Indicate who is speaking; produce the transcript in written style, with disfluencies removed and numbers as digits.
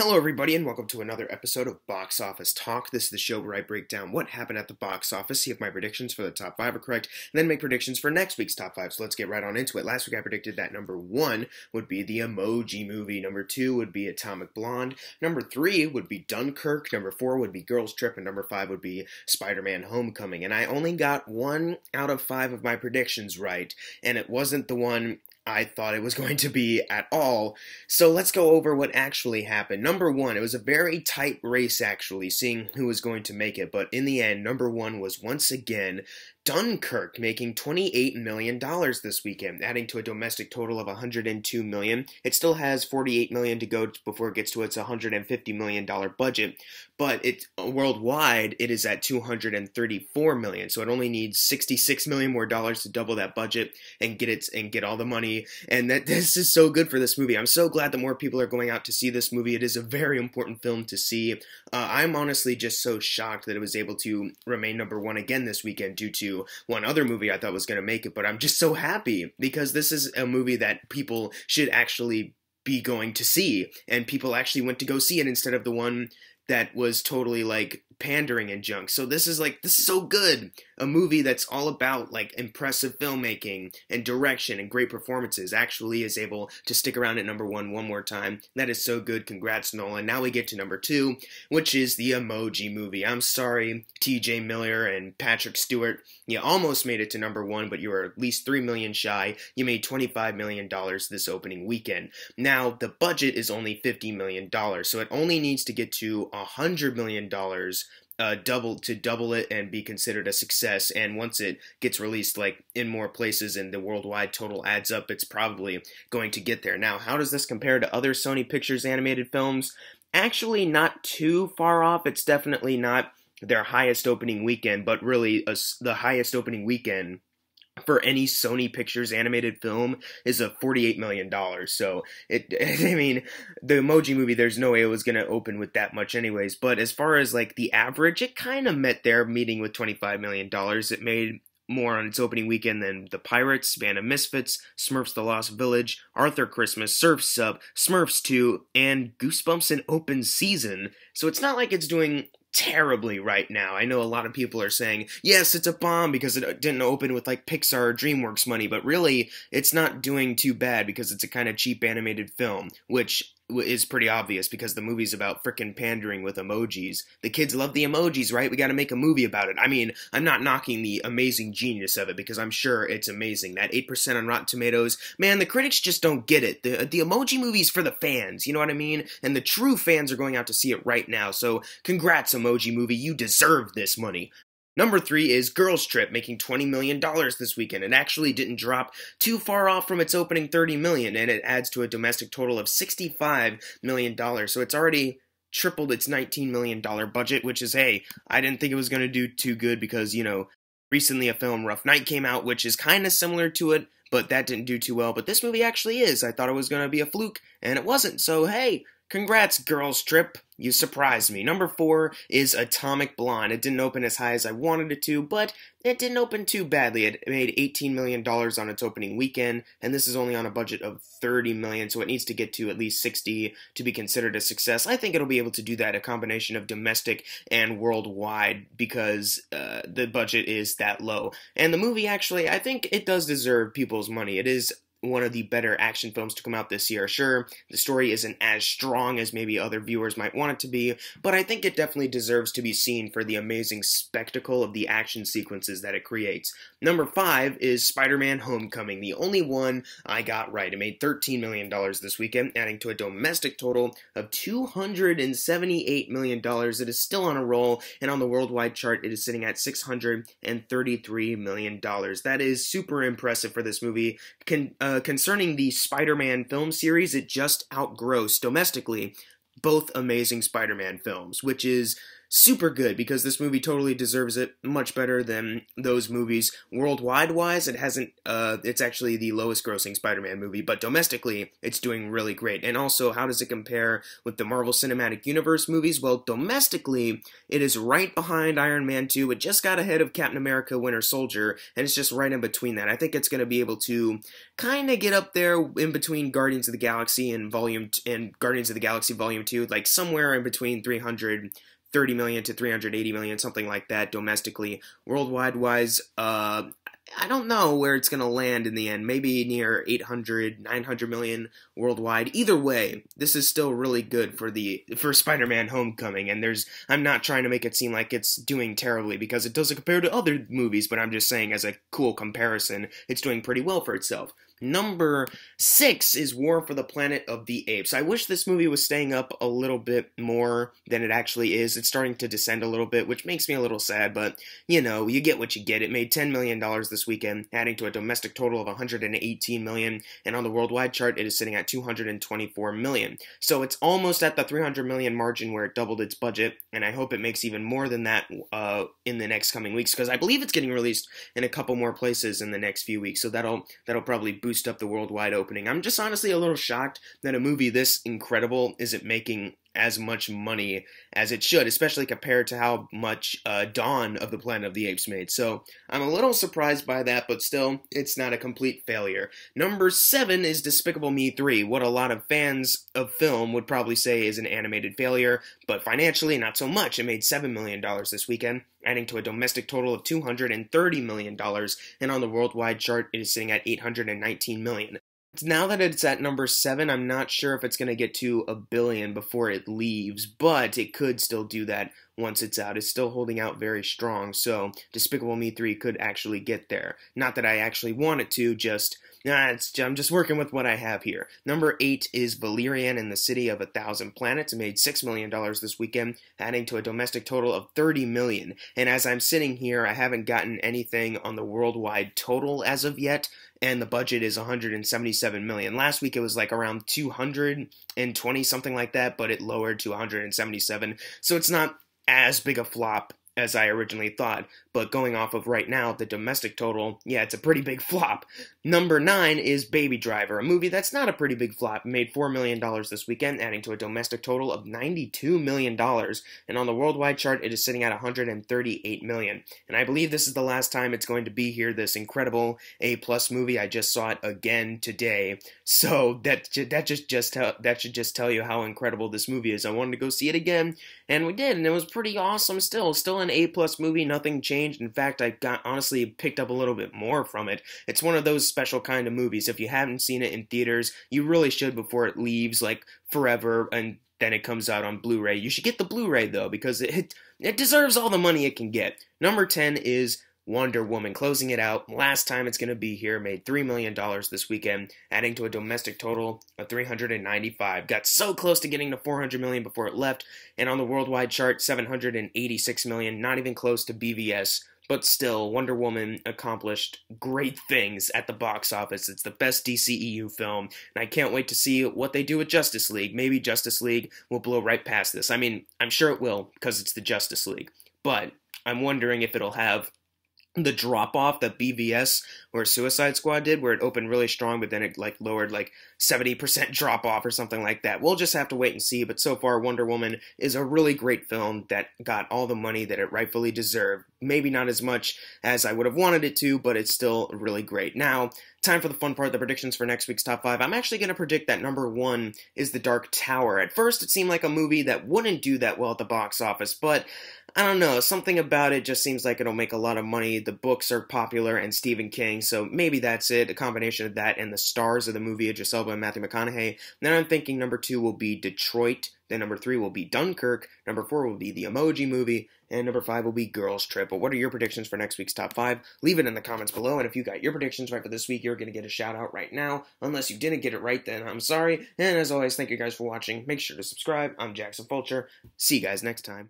Speaker 1: Hello everybody and welcome to another episode of Box Office Talk. This is the show where I break down what happened at the box office, see if my predictions for the top 5 are correct, and then make predictions for next week's top 5. So let's get right on into it. Last week I predicted that number 1 would be the Emoji movie, number 2 would be Atomic Blonde, number 3 would be Dunkirk, number 4 would be Girls Trip, and number 5 would be Spider-Man Homecoming. And I only got 1 out of 5 of my predictions right, and it wasn't the one I thought it was going to be at all. So let's go over what actually happened. Number 1, it was a very tight race actually, seeing who was going to make it, but in the end, number 1 was once again Dunkirk, making $28 million this weekend, adding to a domestic total of $102 million. It still has $48 million to go before it gets to its $150 million budget, but worldwide it is at $234 million. So it only needs $66 million more dollars to double that budget and get all the money. And this is so good for this movie. I'm so glad that more people are going out to see this movie. It is a very important film to see. I'm honestly just so shocked that it was able to remain number 1 again this weekend due to one other movie I thought was going to make it, but I'm just so happy because this is a movie that people should actually be going to see, and people actually went to go see it instead of the one that was totally like pandering and junk. So this is so good. A movie that's all about like impressive filmmaking and direction and great performances actually is able to stick around at number 1 one more time. That is so good. Congrats, Nolan. Now we get to number 2, which is the Emoji movie. I'm sorry, T.J. Miller and Patrick Stewart. You almost made it to number 1, but you were at least $3 million shy. You made $25 million this opening weekend. Now, the budget is only $50 million, so it only needs to get to $100 million double it and be considered a success. And once it gets released like in more places and the worldwide total adds up, it's probably going to get there. Now, how does this compare to other Sony Pictures animated films? Actually, not too far off. It's definitely not their highest opening weekend, but really the highest opening weekend for any Sony Pictures animated film is a $48 million. So, I mean, the Emoji movie, there's no way it was going to open with that much anyways. But as far as, like, the average, it kind of met their meeting with $25 million. It made more on its opening weekend than The Pirates, Band of Misfits, Smurfs The Lost Village, Arthur Christmas, Surf's Up, Smurfs 2, and Goosebumps in Open Season. So it's not like it's doing terribly right now. I know a lot of people are saying, yes, it's a bomb because it didn't open with like Pixar or DreamWorks money, but really it's not doing too bad because it's a kind of cheap animated film, which is pretty obvious because the movie's about frickin' pandering with emojis. The kids love the emojis, right? We gotta make a movie about it. I mean, I'm not knocking the amazing genius of it because I'm sure it's amazing. That 8% on Rotten Tomatoes, man, the critics just don't get it. The Emoji movie's for the fans, you know what I mean? And the true fans are going out to see it right now, so congrats, Emoji movie, you deserve this money. Number 3 is Girls Trip, making $20 million this weekend. It actually didn't drop too far off from its opening $30 million, and it adds to a domestic total of $65 million. So it's already tripled its $19 million budget, which is, hey, I didn't think it was going to do too good because, you know, recently a film, Rough Night, came out, which is kind of similar to it, but that didn't do too well. But this movie actually is. I thought it was going to be a fluke, and it wasn't. So, hey, congrats, Girls Trip. You surprised me. Number 4 is Atomic Blonde. It didn't open as high as I wanted it to, but it didn't open too badly. It made $18 million on its opening weekend, and this is only on a budget of $30 million, so it needs to get to at least $60 to be considered a success. I think it'll be able to do that, a combination of domestic and worldwide, because the budget is that low. And the movie, actually, I think it does deserve people's money. It is one of the better action films to come out this year. Sure, the story isn't as strong as maybe other viewers might want it to be, but I think it definitely deserves to be seen for the amazing spectacle of the action sequences that it creates. Number 5 is Spider-Man Homecoming, the only one I got right. It made $13 million this weekend, adding to a domestic total of $278 million. It is still on a roll, and on the worldwide chart, it is sitting at $633 million. That is super impressive for this movie. Concerning the Spider-Man film series, it just outgrossed domestically both amazing Spider-Man films, which is super good because this movie totally deserves it much better than those movies. Worldwide wise, it hasn't, it's actually the lowest grossing Spider-Man movie, but domestically, it's doing really great. And also, how does it compare with the Marvel Cinematic Universe movies? Well, domestically, it is right behind Iron Man 2. It just got ahead of Captain America Winter Soldier, and it's just right in between that. I think it's going to be able to kind of get up there in between Guardians of the Galaxy and Guardians of the Galaxy Volume 2, like somewhere in between 330 million to 380 million, something like that domestically. Worldwide wise, I don't know where it's going to land in the end. Maybe near 800, 900 million worldwide. Either way, this is still really good for Spider-Man Homecoming, and I'm not trying to make it seem like it's doing terribly because it doesn't compare to other movies, but I'm just saying as a cool comparison, it's doing pretty well for itself. Number 6 is War for the Planet of the Apes. I wish this movie was staying up a little bit more than it actually is. It's starting to descend a little bit, which makes me a little sad, but, you know, you get what you get. It made $10 million this weekend, adding to a domestic total of $118 million, and on the worldwide chart, it is sitting at $224 million. So it's almost at the $300 million margin where it doubled its budget, and I hope it makes even more than that in the next coming weeks, because I believe it's getting released in a couple more places in the next few weeks, so that'll probably boost up the worldwide opening. I'm just honestly a little shocked that a movie this incredible isn't making as much money as it should, especially compared to how much Dawn of the Planet of the Apes made. So I'm a little surprised by that, but still, it's not a complete failure. Number 7 is Despicable Me 3, what a lot of fans of film would probably say is an animated failure, but financially, not so much. It made $7 million this weekend, adding to a domestic total of $230 million, and on the worldwide chart, it is sitting at $819 million. Now that it's at number 7, I'm not sure if it's going to get to $1 billion before it leaves, but it could still do that once it's out. It's still holding out very strong, so Despicable Me 3 could actually get there. Not that I actually want it to, I'm just working with what I have here. Number 8 is Valerian and the City of 1,000 Planets. It made $6 million this weekend, adding to a domestic total of $30 million. And as I'm sitting here, I haven't gotten anything on the worldwide total as of yet, and the budget is $177 million. Last week it was like around 220, something like that, but it lowered to 177. So it's not as big a flop as I originally thought, but going off of right now, the domestic total, yeah, it's a pretty big flop. Number 9 is Baby Driver, a movie that's not a pretty big flop. It made $4 million this weekend, adding to a domestic total of $92 million, and on the worldwide chart, it is sitting at $138 million. And I believe this is the last time it's going to be here, this incredible A-plus movie. I just saw it again today, so that should just tell you how incredible this movie is. I wanted to go see it again, and we did, and it was pretty awesome still an A-plus movie, nothing changed. In fact, I honestly picked up a little bit more from it. It's one of those special kind of movies. If you haven't seen it in theaters, you really should before it leaves, like, forever, and then it comes out on Blu-ray. You should get the Blu-ray, though, because it deserves all the money it can get. Number 10 is Wonder Woman, closing it out. Last time it's going to be here, made $3 million this weekend, adding to a domestic total of $395. Got so close to getting to $400 million before it left, and on the worldwide chart, $786 million, not even close to BVS. But still, Wonder Woman accomplished great things at the box office. It's the best DCEU film, and I can't wait to see what they do with Justice League. Maybe Justice League will blow right past this. I mean, I'm sure it will, because it's the Justice League. But I'm wondering if it'll have the drop-off that BVS or Suicide Squad did, where it opened really strong, but then it lowered 70% drop-off or something like that. We'll just have to wait and see, but so far Wonder Woman is a really great film that got all the money that it rightfully deserved. Maybe not as much as I would have wanted it to, but it's still really great. Now, time for the fun part, the predictions for next week's top 5. I'm actually going to predict that number 1 is The Dark Tower. At first, it seemed like a movie that wouldn't do that well at the box office, but I don't know, something about it just seems like it'll make a lot of money. The books are popular, and Stephen King, so maybe that's it. A combination of that and the stars of the movie, Idris Elba and Matthew McConaughey. Then I'm thinking number 2 will be Detroit. Then number 3 will be Dunkirk. Number 4 will be the Emoji Movie. And number 5 will be Girls Trip. But what are your predictions for next week's top 5? Leave it in the comments below. And if you got your predictions right for this week, you're going to get a shout out right now. Unless you didn't get it right, then I'm sorry. And as always, thank you guys for watching. Make sure to subscribe. I'm Jackson Fulcher. See you guys next time.